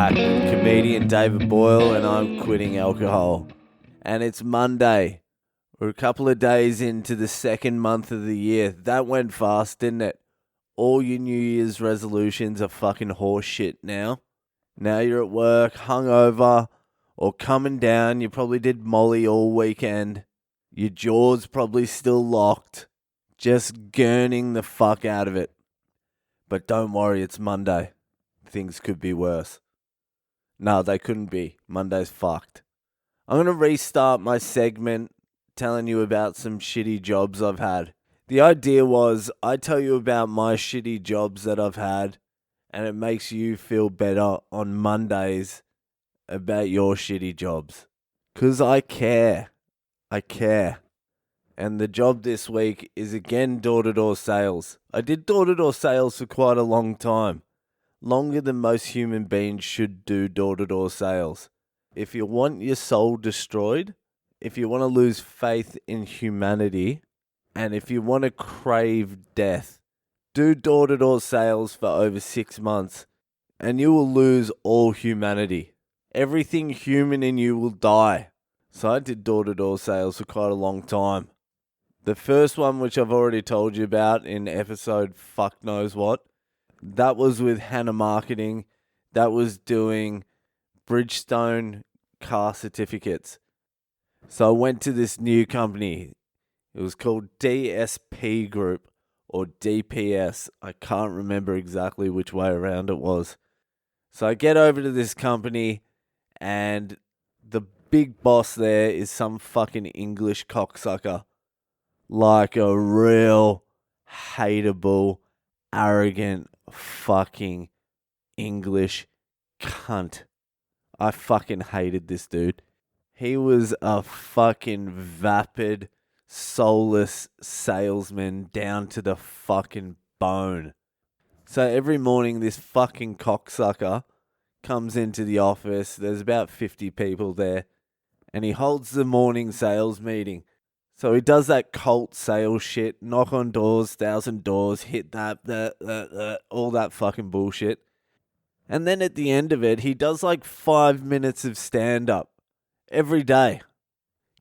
back with comedian David Boyle, and I'm quitting alcohol. And it's Monday. We're a couple of days into the second month of the year. That went fast, didn't it? All your New Year's resolutions are fucking horse shit now. Now you're at work, hungover, or coming down. You probably did Molly all weekend. Your jaw's probably still locked. Just gurning the fuck out of it. But don't worry, it's Monday. Things could be worse. No, they couldn't be. Monday's fucked. I'm going to restart my segment telling you about some shitty jobs I've had. The idea was I tell you about my shitty jobs that I've had, and it makes you feel better on Mondays about your shitty jobs. 'Cause I care. I care. And the job this week is again door-to-door sales. I did door-to-door sales for quite a long time. Longer than most human beings should do door-to-door sales. If you want your soul destroyed, if you want to lose faith in humanity, and if you want to crave death, do door-to-door sales for over 6 months, and you will lose all humanity. Everything human in you will die. So I did door-to-door sales for quite a long time. The first one, which I've already told you about in episode fuck knows what, that was with Hannah Marketing. That was doing Bridgestone car certificates. So I went to this new company. It was called DSP Group or DPS. I can't remember exactly which way around it was. So I get over to this company, and the big boss there is some fucking English cocksucker. Like a real hateable, arrogant, fucking English cunt. I fucking hated this dude. He was a fucking vapid, soulless salesman down to the fucking bone. So every morning this fucking cocksucker comes into the office. There's about 50 people there. And he holds the morning sales meeting. So he does that cult sales shit, knock on doors, 1,000 doors, hit that, all that fucking bullshit. And then at the end of it, he does like 5 minutes of stand-up every day.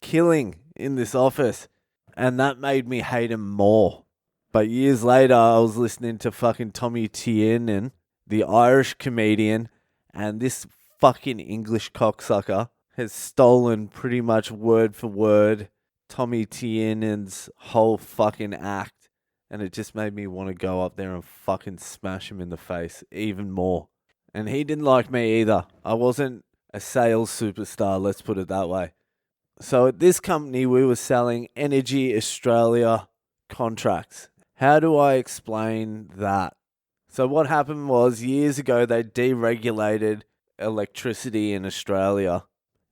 Killing in this office. And that made me hate him more. But years later, I was listening to fucking Tommy Tiernan, the Irish comedian, and this fucking English cocksucker has stolen pretty much word for word Tommy Tiernan's whole fucking act, and it just made me want to go up there and fucking smash him in the face even more. And he didn't like me either. I wasn't a sales superstar, let's put it that way. So at this company, we were selling Energy Australia contracts. How do I explain that? So what happened was, years ago, they deregulated electricity in Australia,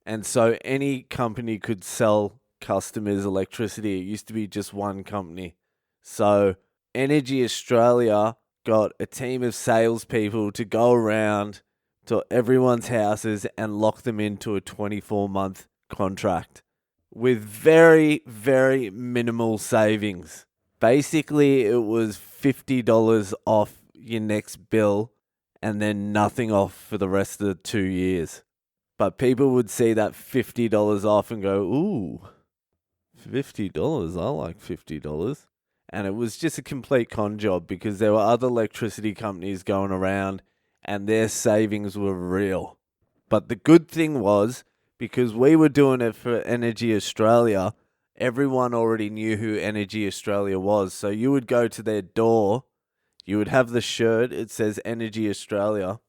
and so any company could sell customers electricity. It used to be just one company. So Energy Australia got a team of salespeople to go around to everyone's houses and lock them into a 24-month contract with very, very minimal savings. Basically, it was $50 off your next bill and then nothing off for the rest of the 2 years. But people would see that $50 off and go, ooh, $50, I like $50. And it was just a complete con job because there were other electricity companies going around and their savings were real. But the good thing was, because we were doing it for Energy Australia, everyone already knew who Energy Australia was. So you would go to their door, you would have the shirt, it says Energy Australia,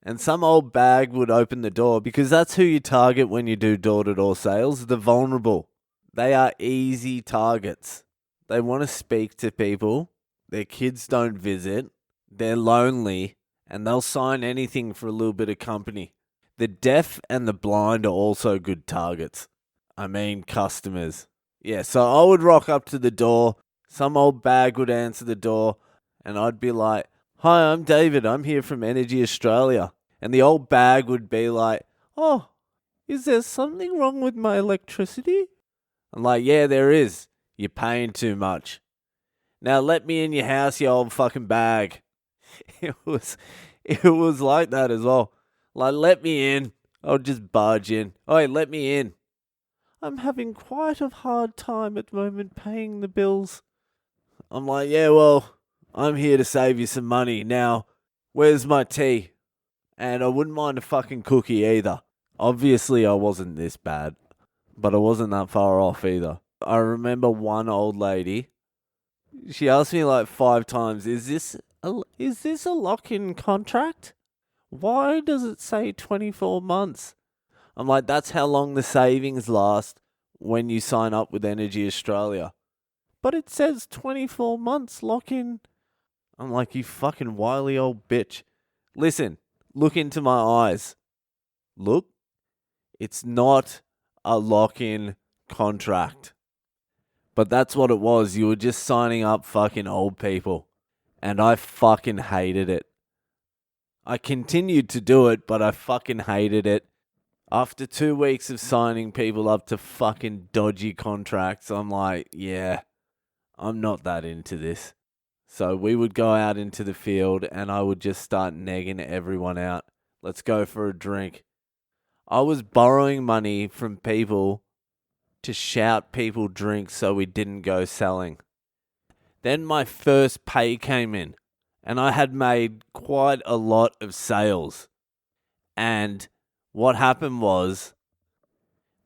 and some old bag would open the door, because that's who you target when you do door-to-door sales, the vulnerable. They are easy targets. They want to speak to people. Their kids don't visit. They're lonely. And they'll sign anything for a little bit of company. The deaf and the blind are also good targets. I mean, customers. Yeah, so I would rock up to the door. Some old bag would answer the door. And I'd be like, hi, I'm David. I'm here from Energy Australia. And the old bag would be like, oh, is there something wrong with my electricity? I'm like, yeah, there is. You're paying too much. Now let me in your house, you old fucking bag. It was like that as well. Like, let me in. I'll just barge in. Oi, let me in. I'm having quite a hard time at the moment paying the bills. I'm like, yeah, well, I'm here to save you some money. Now, where's my tea? And I wouldn't mind a fucking cookie either. Obviously, I wasn't this bad, but I wasn't that far off either. I remember one old lady. She asked me like 5 times, is this a lock-in contract? Why does it say 24 months? I'm like, that's how long the savings last when you sign up with Energy Australia. But it says 24 months lock-in. I'm like, you fucking wily old bitch. Listen, look into my eyes. Look, it's not a lock-in contract. But that's what it was. You were just signing up fucking old people. And I fucking hated it. I continued to do it, but I fucking hated it. After 2 weeks of signing people up to fucking dodgy contracts, I'm like, yeah, I'm not that into this. So we would go out into the field and I would just start negging everyone out. Let's go for a drink. I was borrowing money from people to shout people drinks so we didn't go selling. Then my first pay came in and I had made quite a lot of sales. And what happened was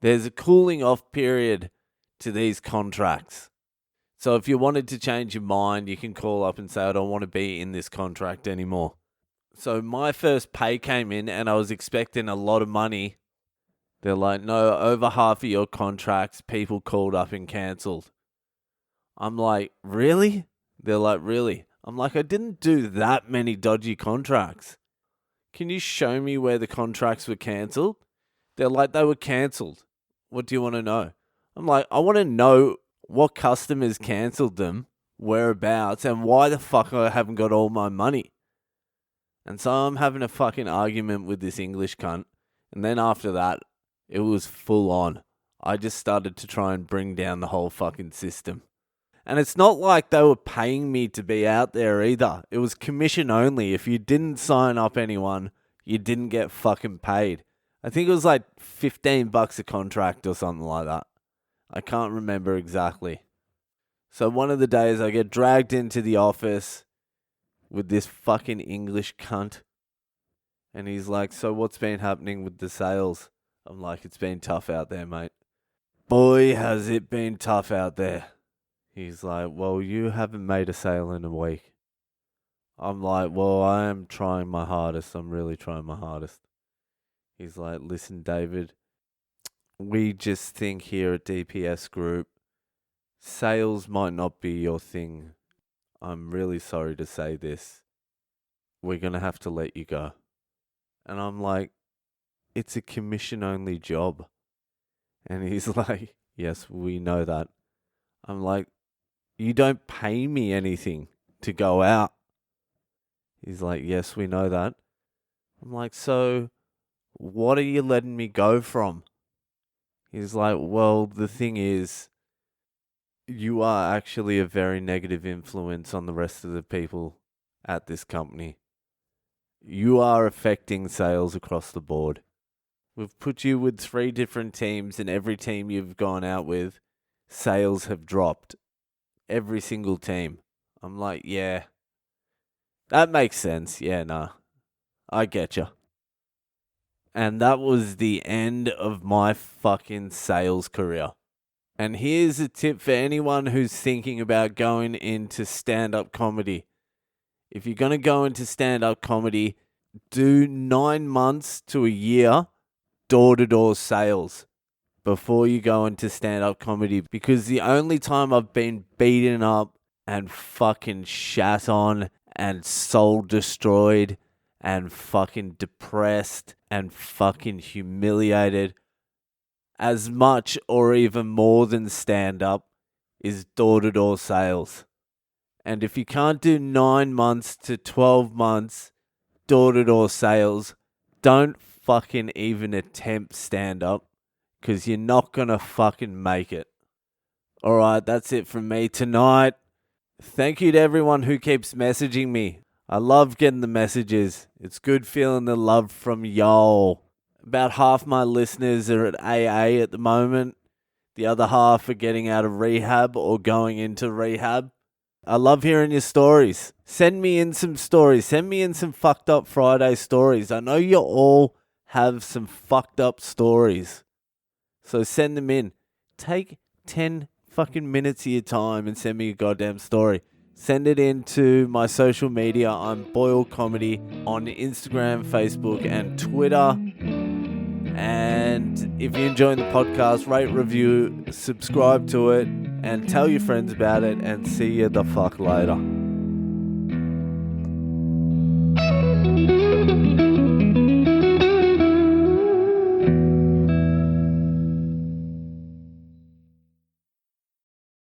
there's a cooling off period to these contracts. So if you wanted to change your mind, you can call up and say, I don't want to be in this contract anymore. So my first pay came in and I was expecting a lot of money. They're like, no, over half of your contracts, people called up and cancelled. I'm like, really? They're like, really? I'm like, I didn't do that many dodgy contracts. Can you show me where the contracts were cancelled? They're like, they were cancelled. What do you want to know? I'm like, I want to know what customers cancelled them, whereabouts, and why the fuck I haven't got all my money. And so I'm having a fucking argument with this English cunt. And then after that, it was full on. I just started to try and bring down the whole fucking system. And it's not like they were paying me to be out there either. It was commission only. If you didn't sign up anyone, you didn't get fucking paid. I think it was like $15 a contract or something like that. I can't remember exactly. So one of the days I get dragged into the office with this fucking English cunt. And he's like, so what's been happening with the sales? I'm like, it's been tough out there, mate. Boy, has it been tough out there. He's like, well, you haven't made a sale in a week. I'm like, well, I am trying my hardest. I'm really trying my hardest. He's like, listen, David, we just think here at DPS Group, sales might not be your thing. I'm really sorry to say this. We're going to have to let you go. And I'm like, it's a commission-only job. And he's like, yes, we know that. I'm like, you don't pay me anything to go out. He's like, yes, we know that. I'm like, so what are you letting me go from? He's like, well, the thing is, you are actually a very negative influence on the rest of the people at this company. You are affecting sales across the board. We've put you with 3 different teams, and every team you've gone out with, sales have dropped. Every single team. I'm like, yeah, that makes sense. Yeah, nah, I get you. And that was the end of my fucking sales career. And here's a tip for anyone who's thinking about going into stand-up comedy. If you're going to go into stand-up comedy, do 9 months to a year door-to-door sales before you go into stand-up comedy. Because the only time I've been beaten up and fucking shat on and soul destroyed and fucking depressed and fucking humiliated as much or even more than stand-up is door-to-door sales. And if you can't do 9 months to 12 months door-to-door sales, don't fucking even attempt stand-up, because you're not going to fucking make it. Alright, that's it from me tonight. Thank you to everyone who keeps messaging me. I love getting the messages. It's good feeling the love from y'all. About half my listeners are at AA at the moment. The other half are getting out of rehab or going into rehab. I love hearing your stories. Send me in some stories. Send me in some fucked up Friday stories. I know you all have some fucked up stories. So send them in. Take 10 fucking minutes of your time and send me a goddamn story. Send it in to my social media. I'm Boyle Comedy on Instagram, Facebook, and Twitter. And if you're enjoying the podcast, rate, review, subscribe to it, and tell your friends about it, and see you the fuck later.